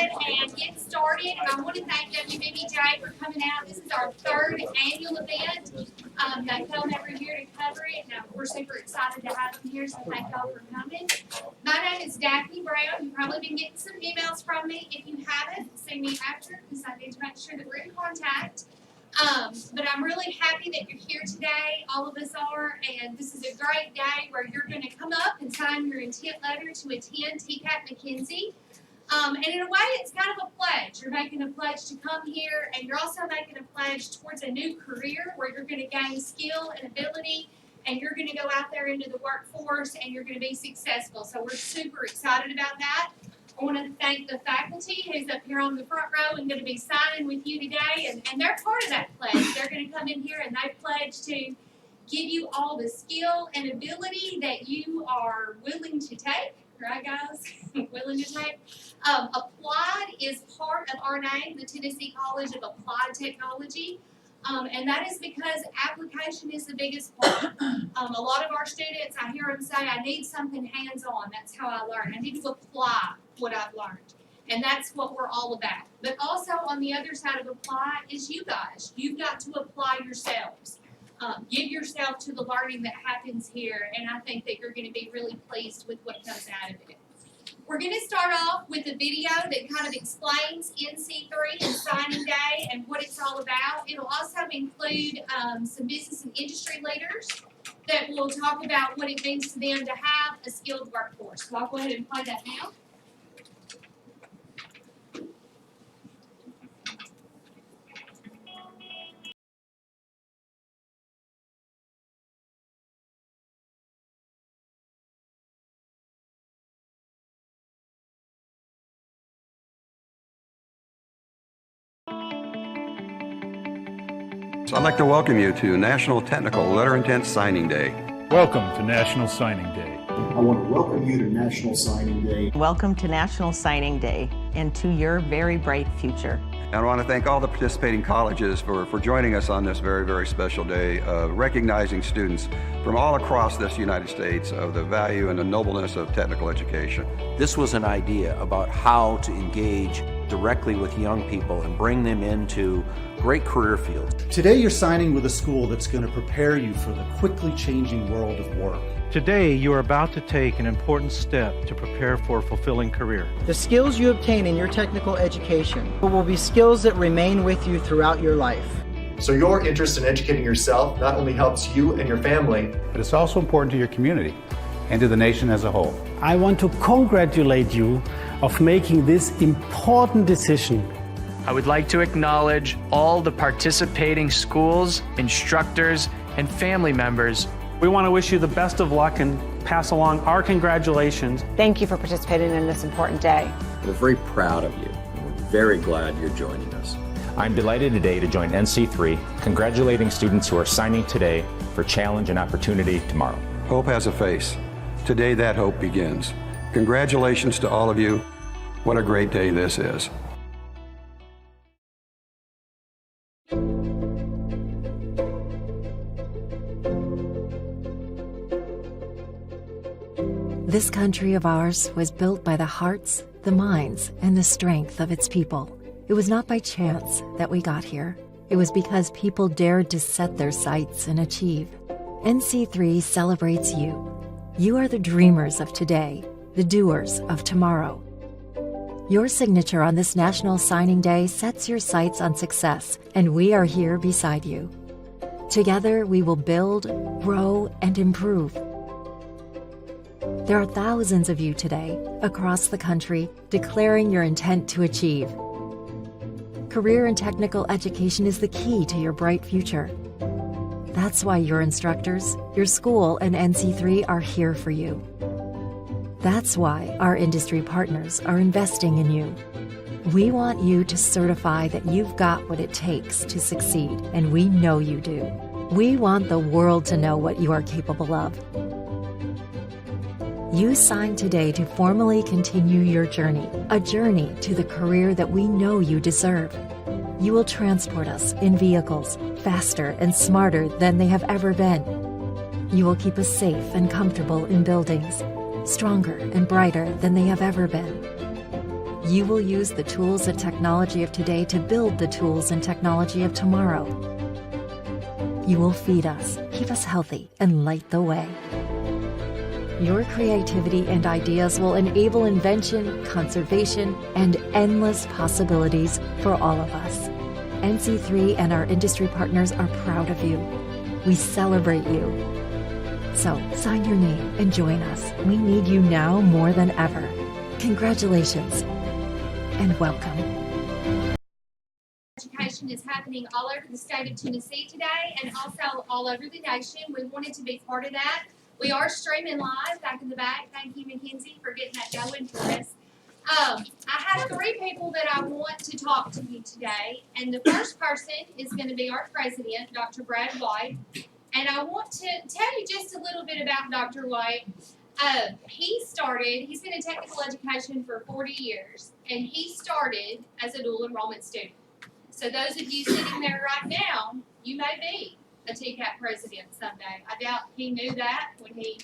ahead and get started. And I want to thank WBBJ for coming out. This is our third annual event. They come every year to cover it, and we're super excited to have them here, so thank y'all for coming. My name is Daphne Brown. You've probably been getting some emails from me. If you haven't, see me after, because I need to make sure that we're in contact. But I'm really happy that you're here today. All of us are, and this is a great day where you're going to come up and sign your intent letter to attend TCATMcKenzie. And in a way, it's kind of a pledge. You're making a pledge to come here, and you're also making a pledge towards a new career where you're going to gain skill and ability, and you're going to go out there into the workforce, and you're going to be successful. So we're super excited about that. I want to thank the faculty who's up here on the front row and going to be signing with you today, and they're part of that pledge. They're going to come in here, and they pledge to give you all the skill and ability that you are willing to take. Right, guys? Willing to take. Applied is part of our name, the Tennessee College of Applied Technology, and that is because application is the biggest part. A lot of our students, I hear them say, I need something hands-on. That's how I learn. I need to apply what I've learned, and that's what we're all about. But also on the other side of apply is you guys. You've got to apply yourselves. Give yourself to the learning that happens here, and I think that you're going to be really pleased with what comes out of it. We're going to start off with a video that kind of explains NC3 and signing day and what it's all about. It'll also include some business and industry leaders that will talk about what it means to them to have a skilled workforce. So I'll go ahead and play that now. So I'd like to welcome you to National Technical Letter Intent Signing Day. Welcome to National Signing Day. I want to welcome you to National Signing Day. Welcome to National Signing Day and to your very bright future. And I want to thank all the participating colleges for joining us on this very, very special day, recognizing students from all across this United States of the value and the nobleness of technical education. This was an idea about how to engage directly with young people and bring them into great career fields. Today you're signing with a school that's going to prepare you for the quickly changing world of work. Today, you are about to take an important step to prepare for a fulfilling career. The skills you obtain in your technical education will be skills that remain with you throughout your life. So your interest in educating yourself not only helps you and your family, but it's also important to your community and to the nation as a whole. I want to congratulate you of making this important decision. I would like to acknowledge all the participating schools, instructors, and family members. We want to wish you the best of luck and pass along our congratulations. Thank you for participating in this important day. We're very proud of you. We're very glad you're joining us. I'm delighted today to join NC3, congratulating students who are signing today for challenge and opportunity tomorrow. Hope has a face. Today that hope begins. Congratulations to all of you. What a great day this is. This country of ours was built by the hearts, the minds, and the strength of its people. It was not by chance that we got here. It was because people dared to set their sights and achieve. NC3 celebrates you. You are the dreamers of today, the doers of tomorrow. Your signature on this National Signing Day sets your sights on success, and we are here beside you. Together, we will build, grow, and improve. There are thousands of you today, across the country, declaring your intent to achieve. Career and technical education is the key to your bright future. That's why your instructors, your school, and NC3 are here for you. That's why our industry partners are investing in you. We want you to certify that you've got what it takes to succeed, and we know you do. We want the world to know what you are capable of. You sign today to formally continue your journey, a journey to the career that we know you deserve. You will transport us in vehicles faster and smarter than they have ever been. You will keep us safe and comfortable in buildings, stronger and brighter than they have ever been. You will use the tools and technology of today to build the tools and technology of tomorrow. You will feed us, keep us healthy, and light the way. Your creativity and ideas will enable invention, conservation, and endless possibilities for all of us. NC3 and our industry partners are proud of you. We celebrate you. So, sign your name and join us. We need you now more than ever. Congratulations and welcome. Education is happening all over the state of Tennessee today and also all over the nation. We wanted to be part of that. We are streaming live back in the back. Thank you, McKenzie, for getting that going for us. I have 3 people that I want to talk to you today, and the first person is going to be our president, Dr. Brad White. And I want to tell you just a little bit about Dr. White. He's been in technical education for 40 years, and he started as a dual enrollment student. So those of you sitting there right now, you may be a TCAT president someday. I doubt he knew that when he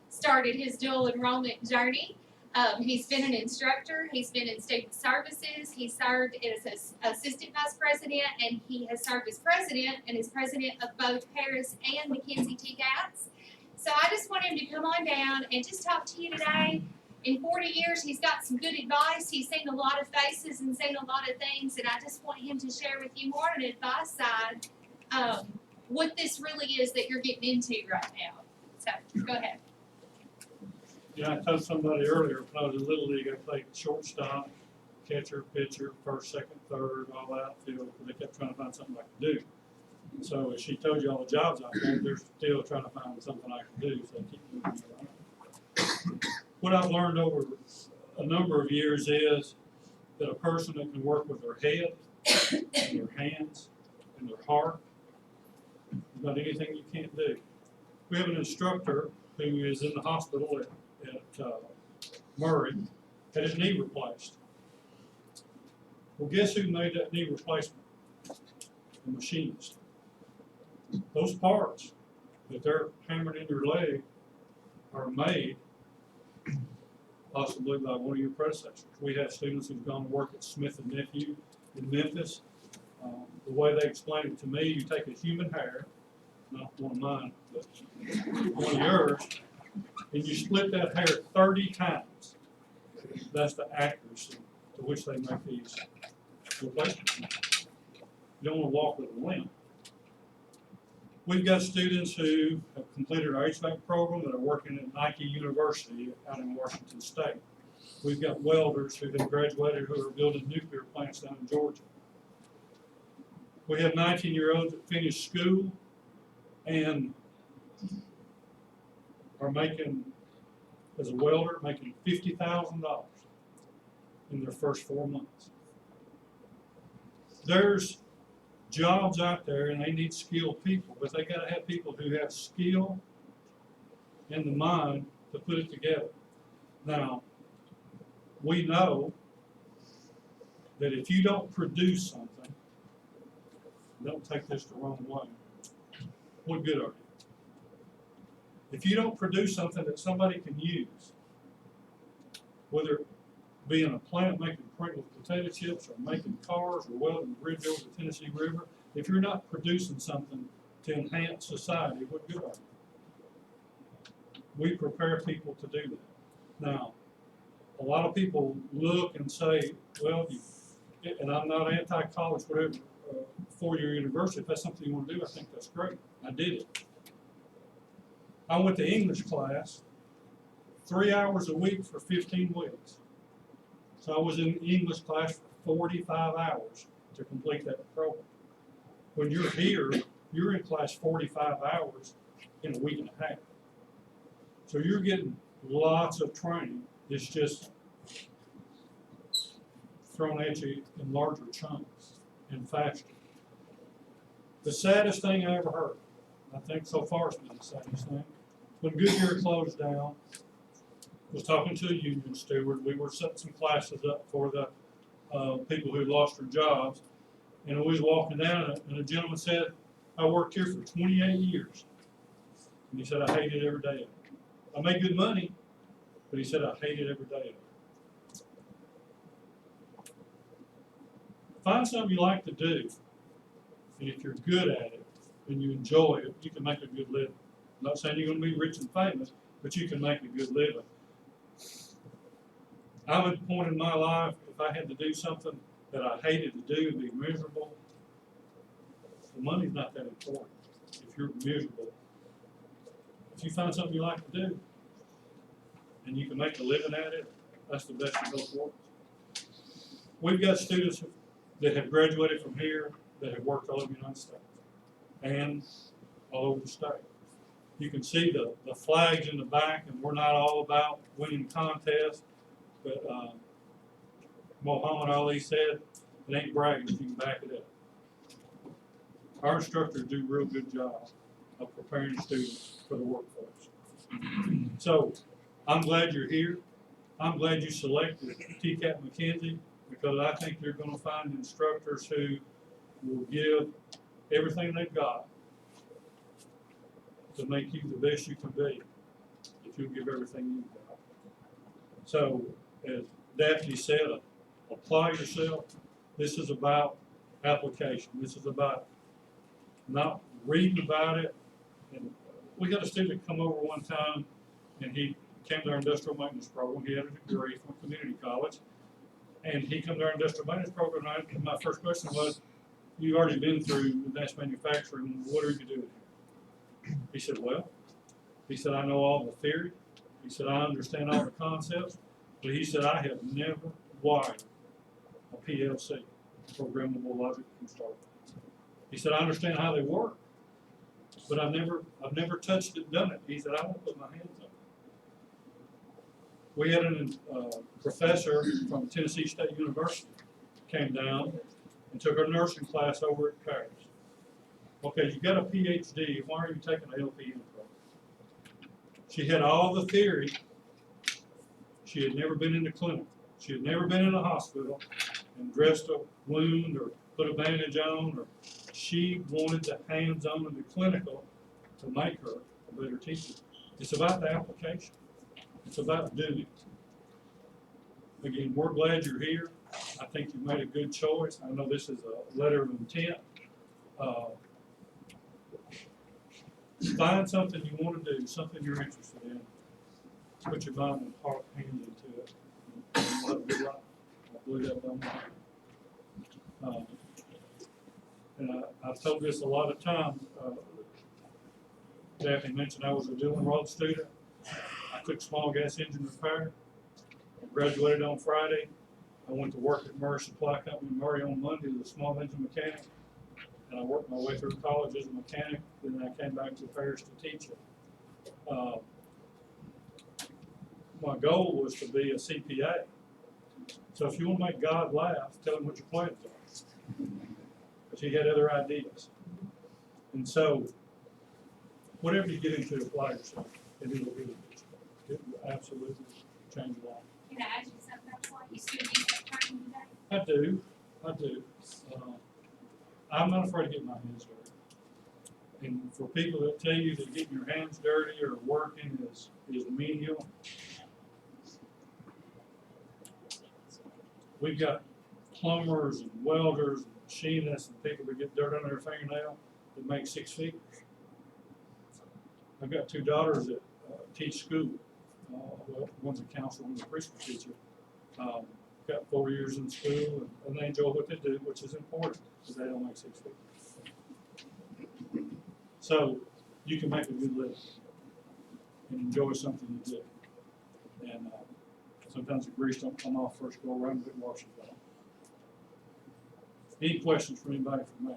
started his dual enrollment journey. He's been an instructor, he's been in student services, he served as assistant vice president, and he has served as president and is president of both Harris and McKenzie TCATs. So I just want him to come on down and just talk to you today. In 40 years, he's got some good advice. He's seen a lot of faces and seen a lot of things, and I just want him to share with you more on the advice side what this really is that you're getting into right now. So go ahead. Yeah, I told somebody earlier when I was in Little League, I played shortstop, catcher, pitcher, first, second, third, all outfield, because they kept trying to find something I could do. And so as she told you all the jobs I had, they're still trying to find something I can do, so I keep moving around. What I've learned over a number of years is that a person that can work with their head, and their hands, and their heart, there's not anything you can't do. We have an instructor who is in the hospital at Murray, had his knee replaced. Well, guess who made that knee replacement? The machinist. Those parts that they're hammering in your leg are made possibly by one of your predecessors. We have students who've gone to work at Smith & Nephew in Memphis. The way they explain it to me, you take a human hair, not one of mine, but one of yours, and you split that hair 30 times. That's the accuracy to which they make these replacements. You don't want to walk with a limp. We've got students who have completed our HVAC program that are working at Nike University out in Washington State. We've got welders who have graduated who are building nuclear plants down in Georgia. We have 19-year-olds that finish school and are making, as a welder, making $50,000 in their first 4 months. There's jobs out there and they need skilled people, but they got to have people who have skill and the mind to put it together. Now, we know that if you don't produce something, don't take this the wrong way, what good are you? If you don't produce something that somebody can use, whether it be in a plant making Pringles potato chips or making cars or welding a bridge over the Tennessee River, if you're not producing something to enhance society, what good are you? We prepare people to do that. Now, a lot of people look and say, well, and I'm not anti-college, whatever, 4-year university, if that's something you want to do, I think that's great. I did it. I went to English class 3 hours a week for 15 weeks. So I was in English class for 45 hours to complete that program. When you're here, you're in class 45 hours in a week and a half. So you're getting lots of training. It's just thrown at you in larger chunks and faster. The saddest thing I ever heard, I think so far it's been the saddest thing, when Goodyear closed down, was talking to a union steward. We were setting some classes up for the people who lost their jobs. And we was walking down, and a gentleman said, I worked here for 28 years. And he said, I hated every day of it. I made good money, but he said, I hated every day of it. Find something you like to do, and if you're good at it and you enjoy it, you can make a good living. I'm not saying you're going to be rich and famous, but you can make a good living. I'm at a point in my life, if I had to do something that I hated to do and be miserable, the money's not that important. If you're miserable, if you find something you like to do and you can make a living at it, that's the best of both worlds. We've got students that have graduated from here that have worked all over the United States and all over the state. You can see the flags in the back, and we're not all about winning contests, but Muhammad Ali said, it ain't bragging if you can back it up. Our instructors do a real good job of preparing students for the workforce. So I'm glad you're here. I'm glad you selected TCATMcKenzie, because I think you're going to find instructors who will give everything they've got to make you the best you can be if you give everything you've got. So, as Daphne said, apply yourself. This is about application. This is about not reading about it. And we had a student come over one time, and he came to our industrial maintenance program. He had a degree from a community college. And he come to our industrial maintenance program, and my first question was, you've already been through advanced manufacturing, what are you doing here? He said, well, he said, I know all the theory. He said, I understand all the concepts, but he said, I have never wired a PLC, programmable logic controller. He said, I understand how they work, but I've never touched it, done it. He said, I won't put my hands on it. We had a professor from Tennessee State University came down and took our nursing class over at Paris. Okay, you got a PhD, why are you taking an LPN program? She had all the theory. She had never been in the clinic. She had never been in a hospital and dressed a wound or put a bandage on. Or she wanted the hands-on and the clinical to make her a better teacher. It's about the application. It's about doing it. Again, we're glad you're here. I think you made a good choice. I know this is a letter of intent. Find something you want to do, something you're interested in. Put your mind and heart and hand into it. You'll have a good life. I believe that by my heart. And I've told this a lot of times. Daphne mentioned I was a dual enrolled student. I took small gas engine repair. I graduated on Friday. I went to work at Murray Supply Company in Murray on Monday as a small engine mechanic. And I worked my way through college as a mechanic. Then I came back to Paris to teach it. My goal was to be a CPA. So if you want to make God laugh, tell him what your plans are. But he had other ideas. And so, whatever you get into, apply yourself, and it will be. It will absolutely change your life. Can I ask you something else? You still use that training today? I do. I'm not afraid to get my hands dirty. And for people that tell you that getting your hands dirty or working is menial, we've got plumbers and welders and machinists and people that get dirt under their fingernail that make 6 figures. I've got 2 daughters that teach school. Well, one's a counselor, one's a preschool teacher. Got 4 years in school, and they enjoy what they do, which is important, because they don't make 6 figures. So you can make a good living and enjoy something you do. And sometimes the grease don't come off first go around, but it washes off. Any questions from anybody from me?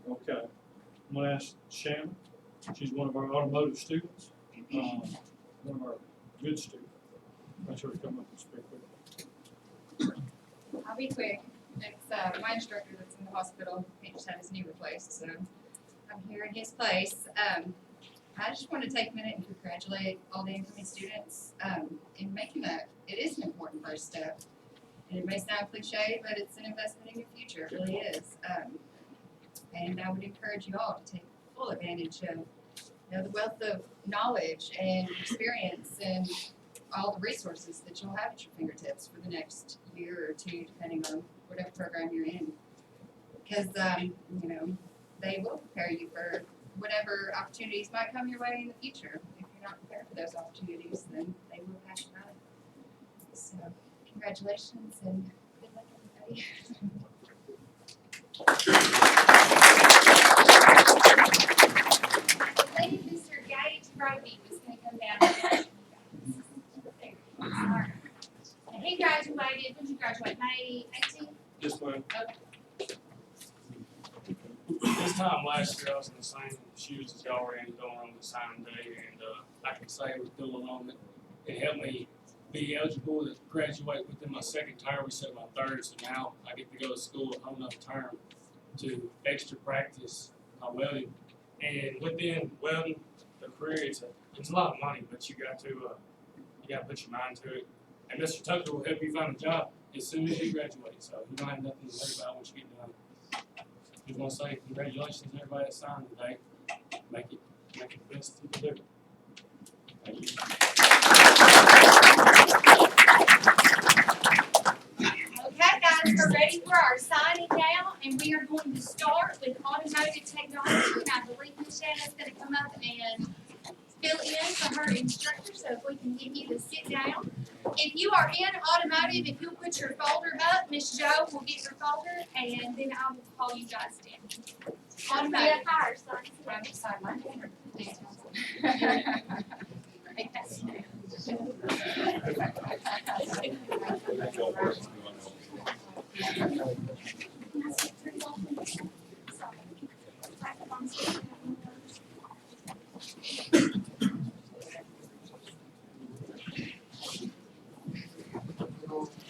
Okay. I'm going to ask Shannon. She's one of our automotive students, one of our good students. Make sure to come up and speak quickly. I'll be quick. It's my instructor that's in the hospital. He just had his knee replaced, so I'm here in his place. I just want to take a minute and congratulate all the incoming students in making that. It is an important first step. And it may sound cliche, but it's an investment in your future. It really is. And I would encourage you all to take full advantage of the wealth of knowledge and experience and all the resources that you'll have at your fingertips for the next year. year or two, depending on whatever program you're in. Because, you know, they will prepare you for whatever opportunities might come your way in the future. If you're not prepared for those opportunities, then they will pass you by. So, congratulations and good luck, everybody. I think Mr. Gage Brody was going to come down. Alright. And he graduated, when did you graduate, May 18th? Yes, ma'am. Okay. This time last year, I was in the same shoes as y'all were in going on the signing day, and I can say with building on it, it helped me be eligible to graduate within my second term. We said my third, so now I get to go to school a whole nother term to extra practice my welding. And within welding, the career, it's a lot of money, but you got to put your mind to it. And Mr. Tucker will help you find a job as soon as you graduate, so you don't have nothing to worry about once you get done. Just want to say congratulations to everybody that signed today. Make it the best you can do. Thank you. Okay, guys, we're ready for our signing now, and we are going to start with automotive technology. And I believe Ms. Shanna's going to come up and fill in for her instructor, so if we can get you to sit down. If you are in automotive, if you'll put your folder up, Miss Jo will get your folder, and then I will call you guys down. Automotive.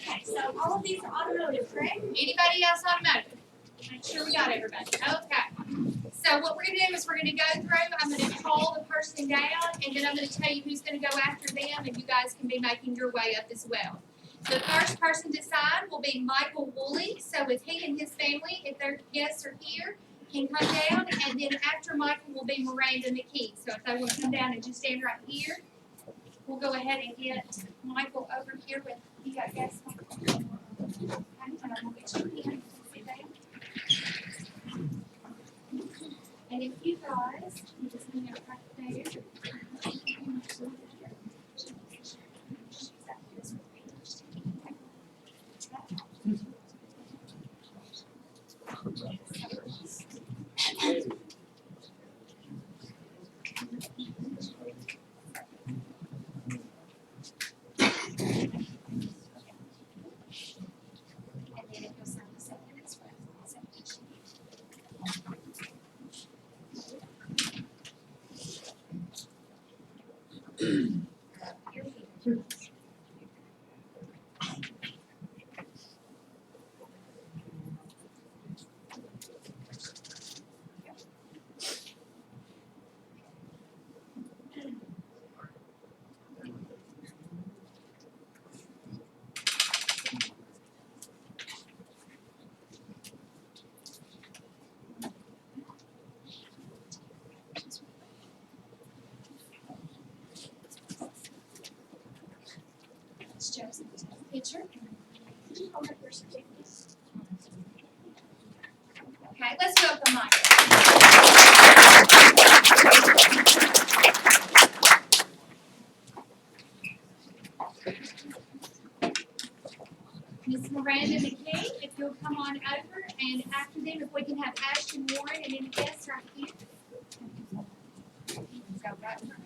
Okay, so all of these are automotive, correct? Anybody else automotive? Make sure we got everybody. Okay. So what we're gonna do is we're gonna go through, I'm gonna call the person down, and then I'm gonna tell you who's gonna go after them, and you guys can be making your way up as well. The first person to sign will be Michael Woolley. So if he and his family, if their guests are here, can come down, and then after Michael will be Miranda McKee. So if they want to come down and just stand right here, we'll go ahead and get Michael over here with, you got guests? Okay, and I'm gonna get you in. Sit down. And if you guys, you just hang out right there. Picture. Okay, let's welcome Michael. Miss Miranda McKee, if you'll come on over, and after them, if we can have Ashton Warren and any guests right here. Go right in front.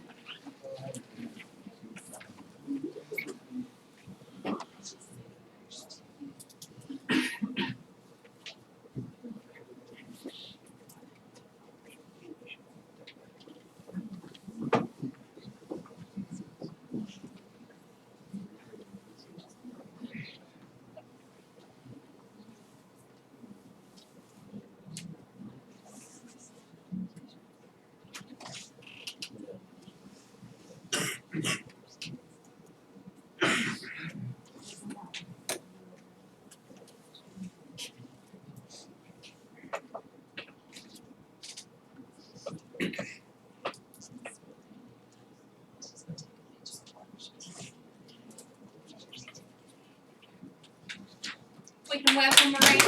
We can welcome Maria.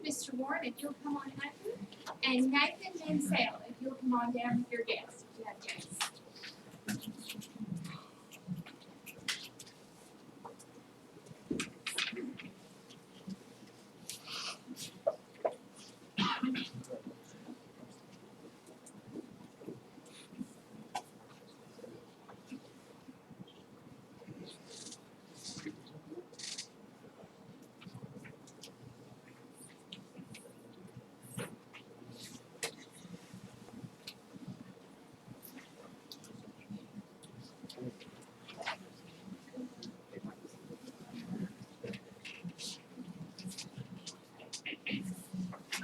Mr. Warren, if you'll come on over, and Nathan Mansell, if you'll come on down with your guests, if you have guests.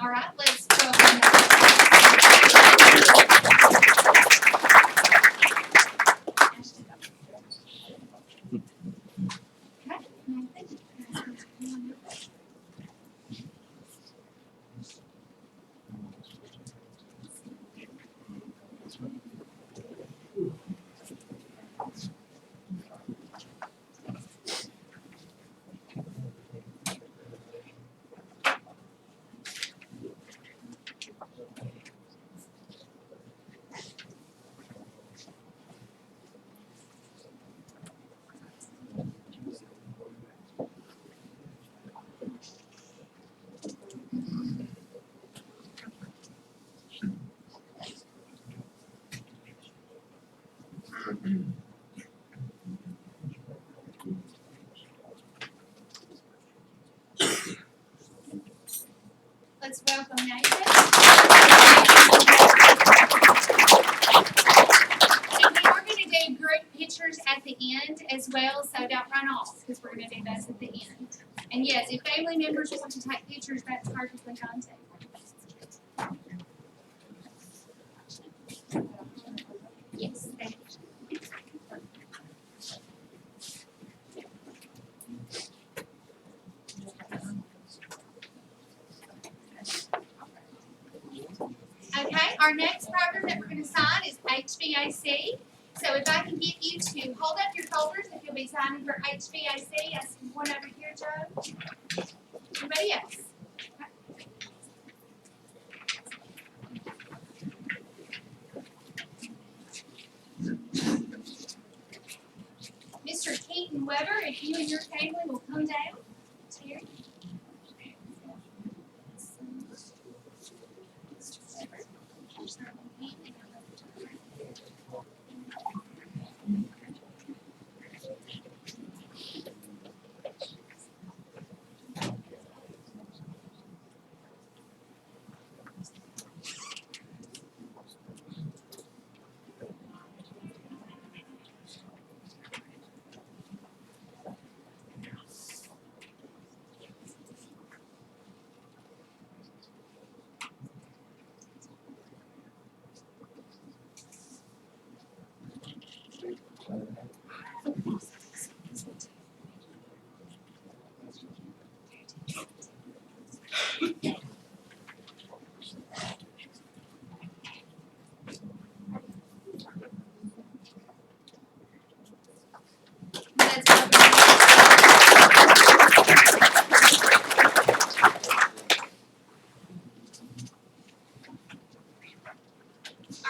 All right, let's welcome. Let's welcome Nathan. And we are going to do group pictures at the end as well, so don't run off because we're going to do those at the end. And yes, if family members want to take pictures, that's perfectly fine too. Yes, thank you. Okay, our next program that we're going to sign is HVAC. So if I can get you to hold up your folders if you'll be signing for HVAC. I see one over here, Joe. Anybody else? Mr. Keaton Weber, if you and your family will come down. Here.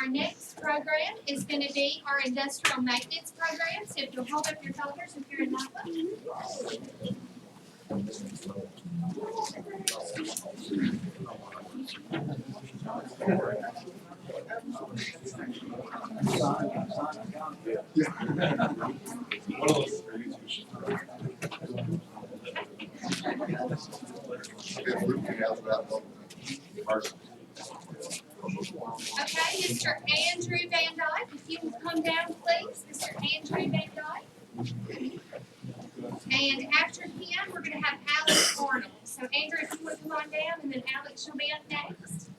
Our next program is going to be our industrial maintenance program. So if you'll hold up your folders if you're in that one. Okay, Mr. Andrew Van Dyke, if you will come down, please. Mr. Andrew Van Dyke. And after him, we're going to have Alex Arnold. So, Andrew, if you would come on down, and then Alex, you'll be up next.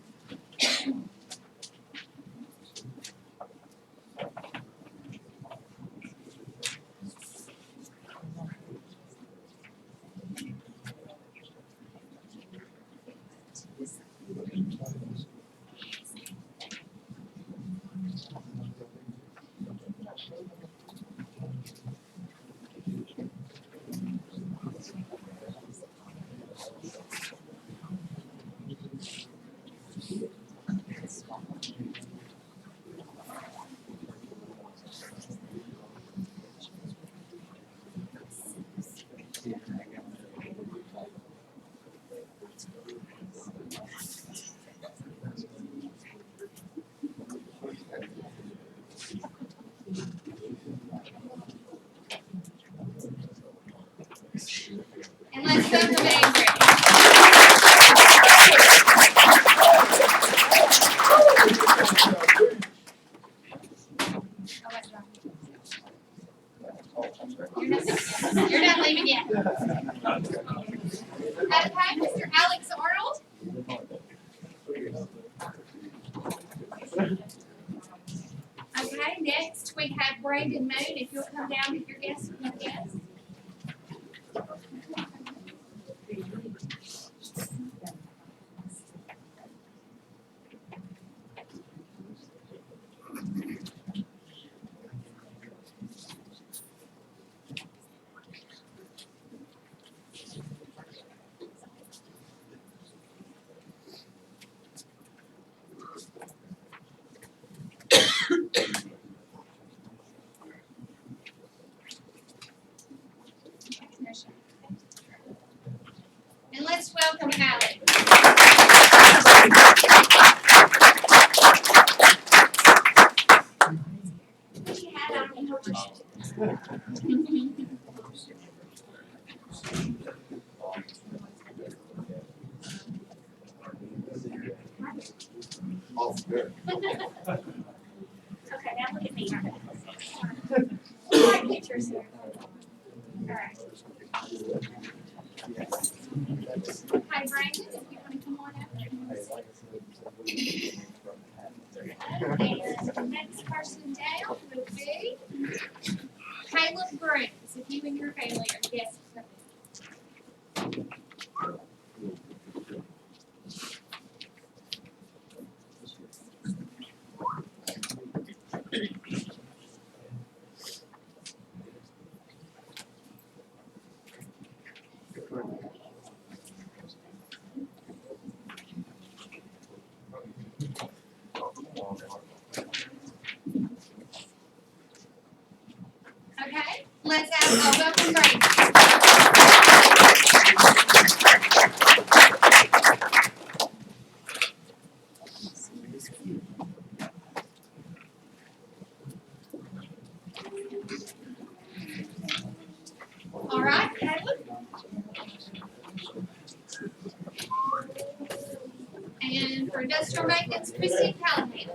Hallie. Put your hat on and hold your Okay, now look at me. Like pictures here. All right. Hi, Brandon, if you want to come on up. And the next person down will be Caleb Bruns, if you and your family are guests. Okay, let's have a welcome break. All right, Caleb. And for industrial maintenance, Christine Callahan.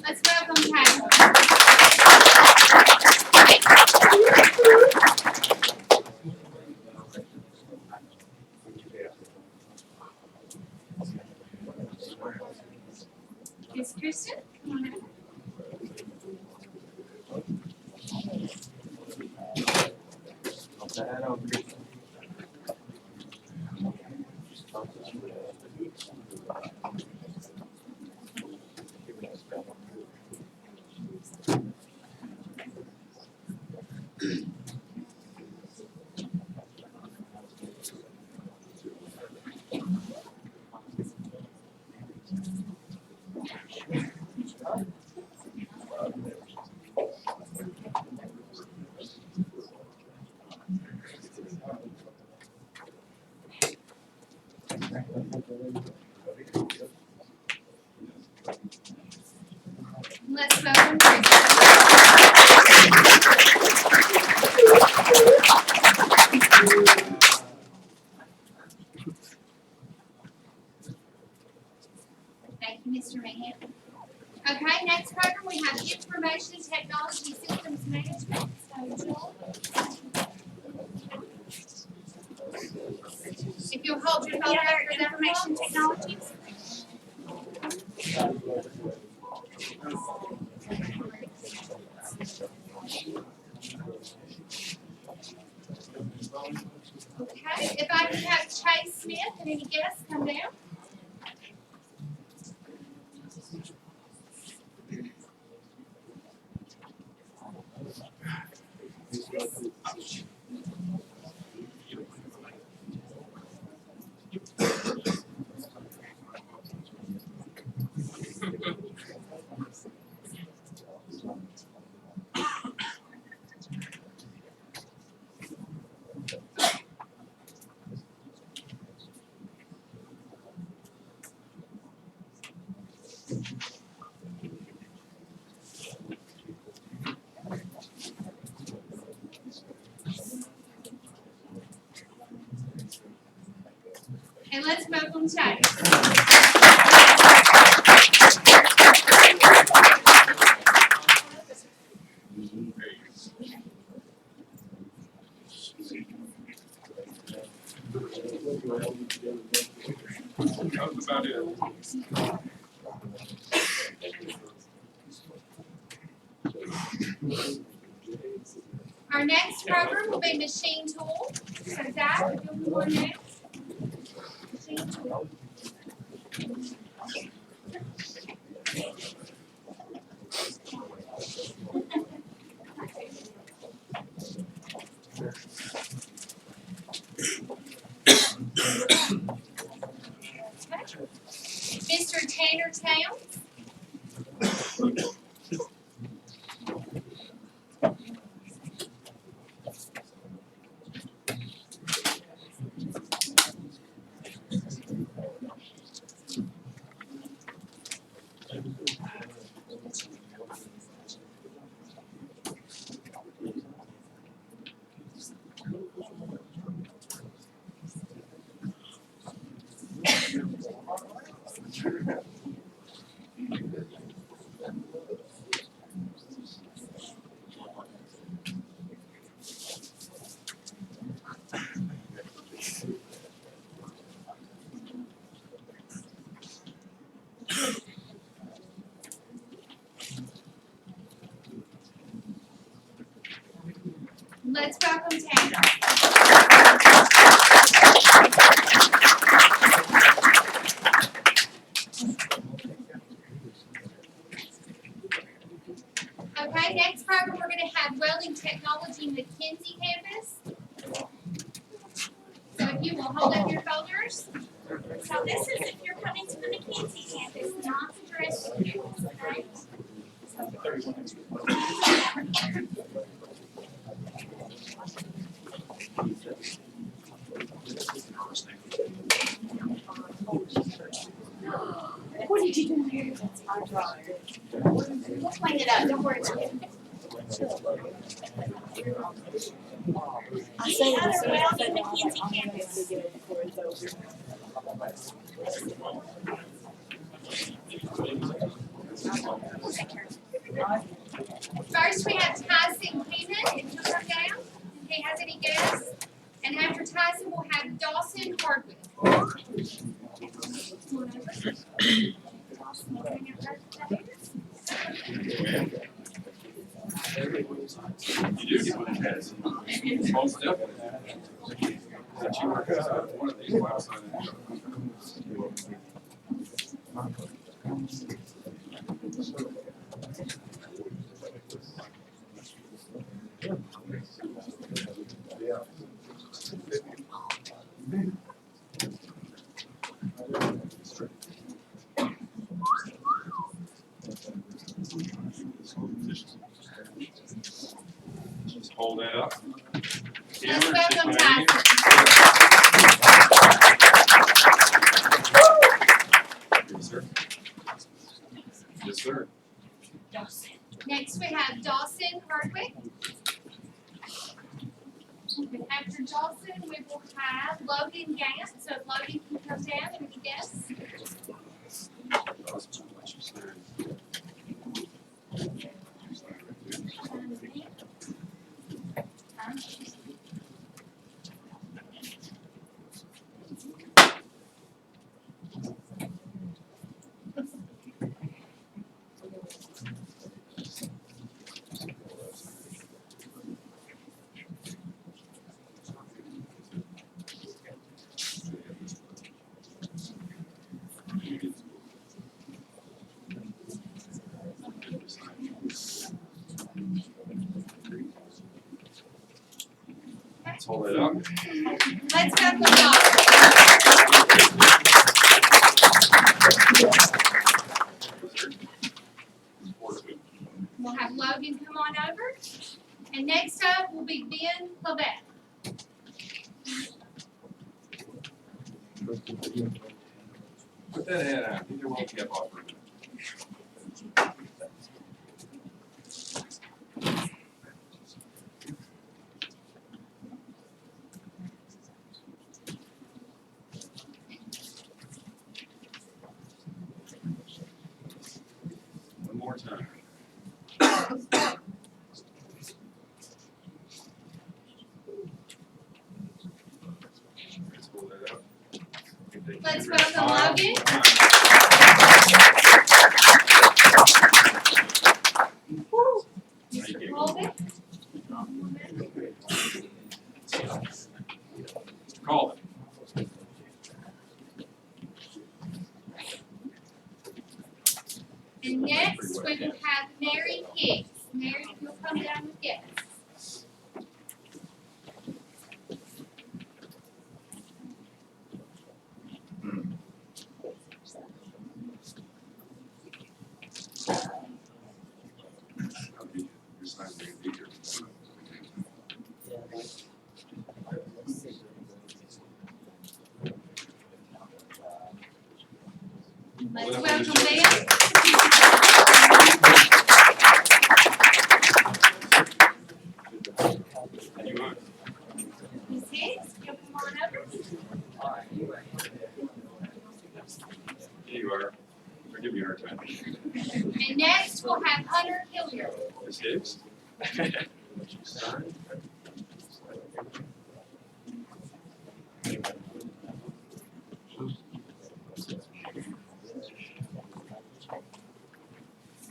Let's welcome Caleb. Miss Kristen, come on up. Let's welcome Thank you, Mr. Mahan. Okay, next program we have Information Technology Systems Management. So, Joel. If you'll hold your folder for Information Technologies. Okay, if I can have Chase Smith and any guests come down. And let's welcome Chase. That's about it. Our next program will be Machine Tool. So Zach, if you'll come on now. Machine Tool. Mr. Tanner Towns. Let's welcome Tanner. Okay, next program we're going to have Welding Technology McKenzie campus. So if you will hold up your folders. So this is if you're coming to the McKenzie campus, not the dress campus, okay? What did you do here? We'll clean it up, don't worry about it. I say other Welding McKenzie campus. First we have Tyson Keenan, if you'll come down, if he has any guests. And after Tyson, we'll have Dawson Hardwick. You do get one of those. Most definitely. That you work out one of these websites. Just hold that up. Let's welcome Tyson. Yes, sir. Yes, sir. Next we have Dawson Hardwick. And after Dawson, we will have Logan Gant. So if Logan can come down and be guests. Let's hold it up. Let's welcome Dawson. We'll have Logan come on over. And next up will be Ben Clavette. Put that head out. These are what we have offered. One more time. Let's hold that up. Let's welcome Logan. Mr. Colvin. Mr. Colvin. And next we will have Mary Hicks. Mary, if you'll come down with guests. Let's welcome them. Ms. Hicks, you'll come on over. Here you are. Forgive me our time. And next, we'll have Hunter Hilliard. Ms. Hicks?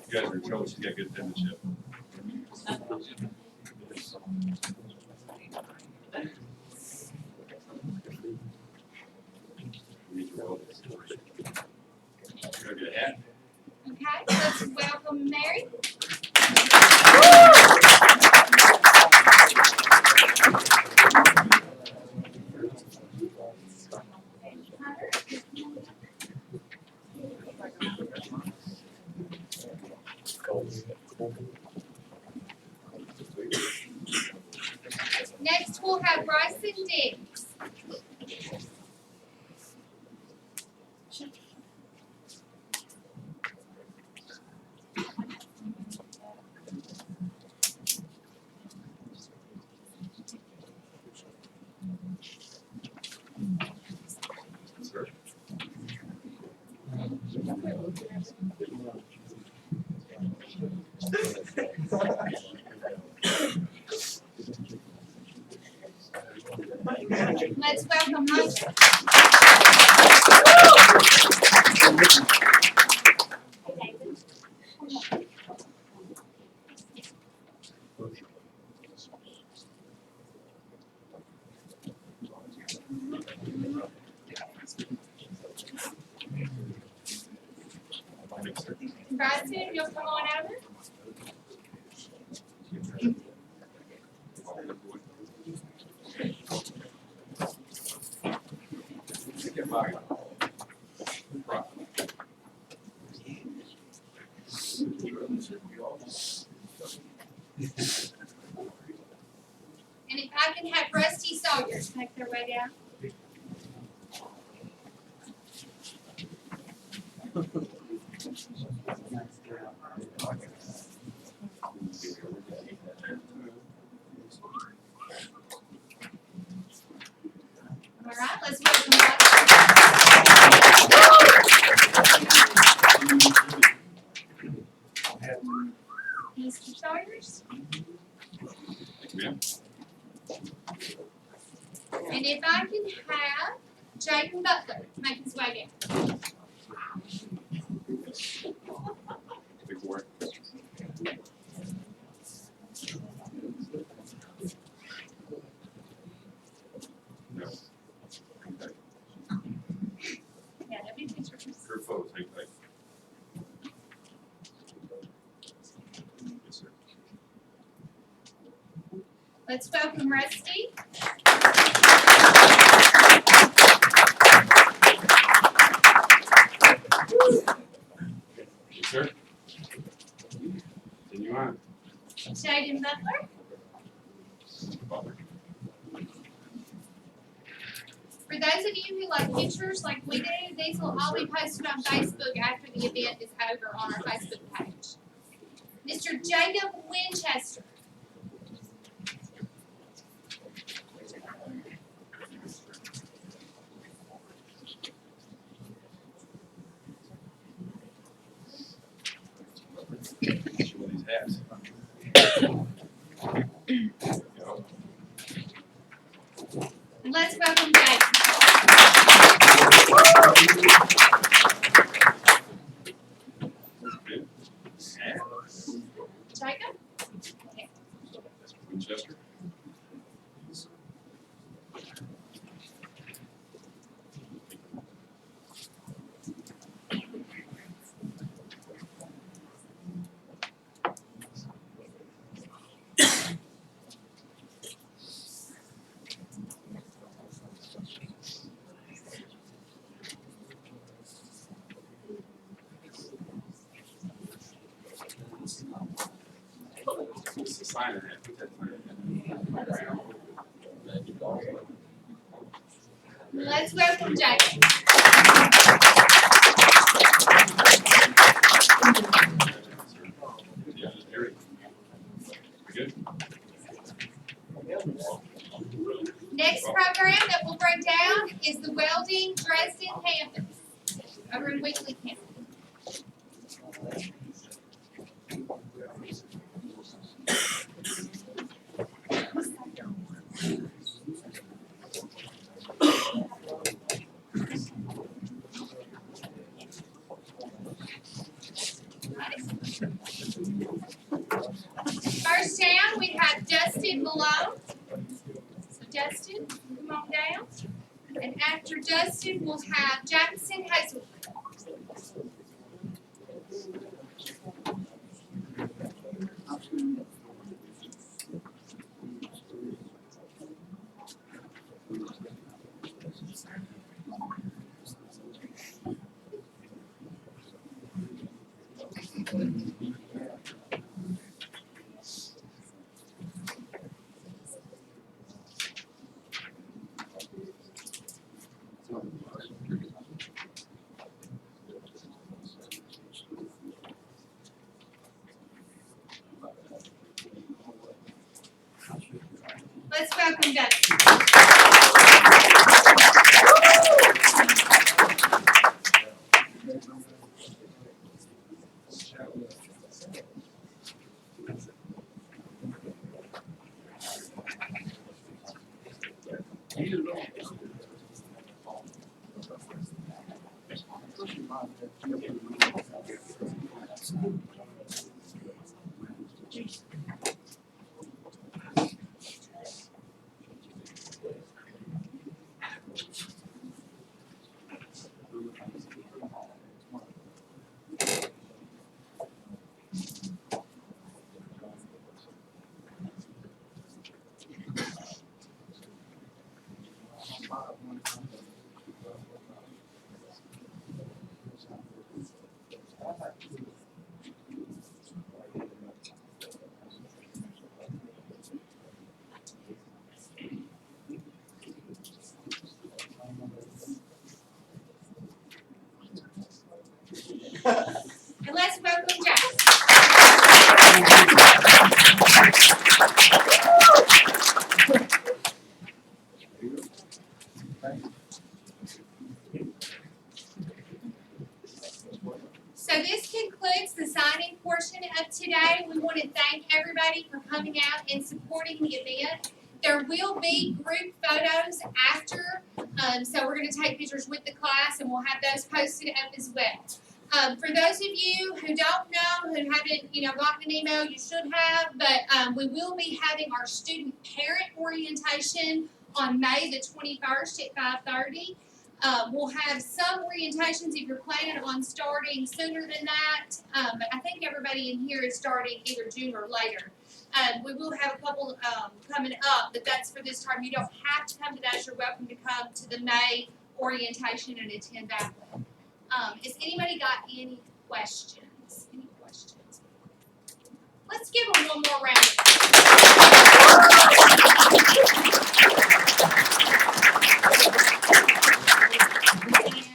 You guys are in trouble, she's got good penmanship. Grab your hat. Okay, let's welcome Mary. Next, we'll have Bryson Diggs. Sir. Let's welcome Hunter. Bryson, you'll come on over. And if I can have Rusty Sawyers make their way down. All right, let's welcome Mr. Sawyers. And if I can have Jaden Butler make his way down. Big boy. No. Yeah, that'd be pictures. Your photo, take that. Yes, sir. Let's welcome Rusty. Yes, sir. Continue on. Jaden Butler. For those of you who like pictures like we do, these will all be posted on Facebook after the event is over on our Facebook page. Mr. Jacob Winchester. Show these hats. Let's welcome Jacob. Jacob? Okay. Winchester. It's a sign of that. Put that sign in. Let's welcome Jacob. Next program that we'll break down is the Welding Dresden campus over in Weekly County. First down, we have Dustin Malone. So Dustin, come on down. And after Dustin, we'll have Jackson Hazel. Let's welcome Dustin. And let's welcome Jackson. So this concludes the signing portion of today. We want to thank everybody for coming out and supporting the event. There will be group photos after, so we're going to take pictures with the class, and we'll have those posted up as well. For those of you who don't know, who haven't, gotten an email, you should have, but we will be having our student parent orientation on May the 21st at 5:30. We'll have some orientations if you're planning on starting sooner than that, but I think everybody in here is starting either June or later. We will have a couple coming up, but that's for this time. You don't have to come to that. You're welcome to come to the May orientation and attend that one. Has anybody got any questions? Any questions? Let's give them one more round.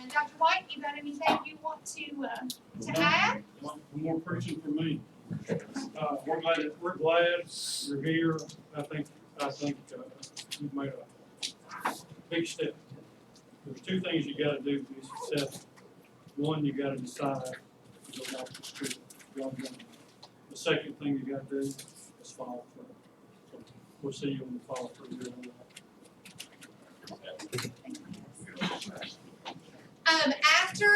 And Dr. White, you got anything you want to add? One more person for me. We're glad you're here. I think you've made a big step. There's two things you got to do to be successful. One, you got to decide to go back to school. The second thing you got to do is follow through. So we'll see you when you follow through here. After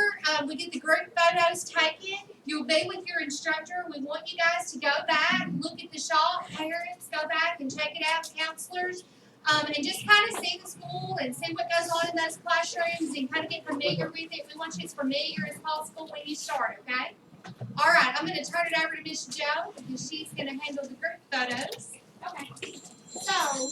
we get the group photos taken, you'll be with your instructor. We want you guys to go back, look at the shop. Parents, go back and check it out, counselors, and just kind of see the school and see what goes on in those classrooms and kind of get familiar with it. We want you as familiar as possible when you start, okay? All right, I'm going to turn it over to Miss Jo because she's going to handle the group photos. Okay. So,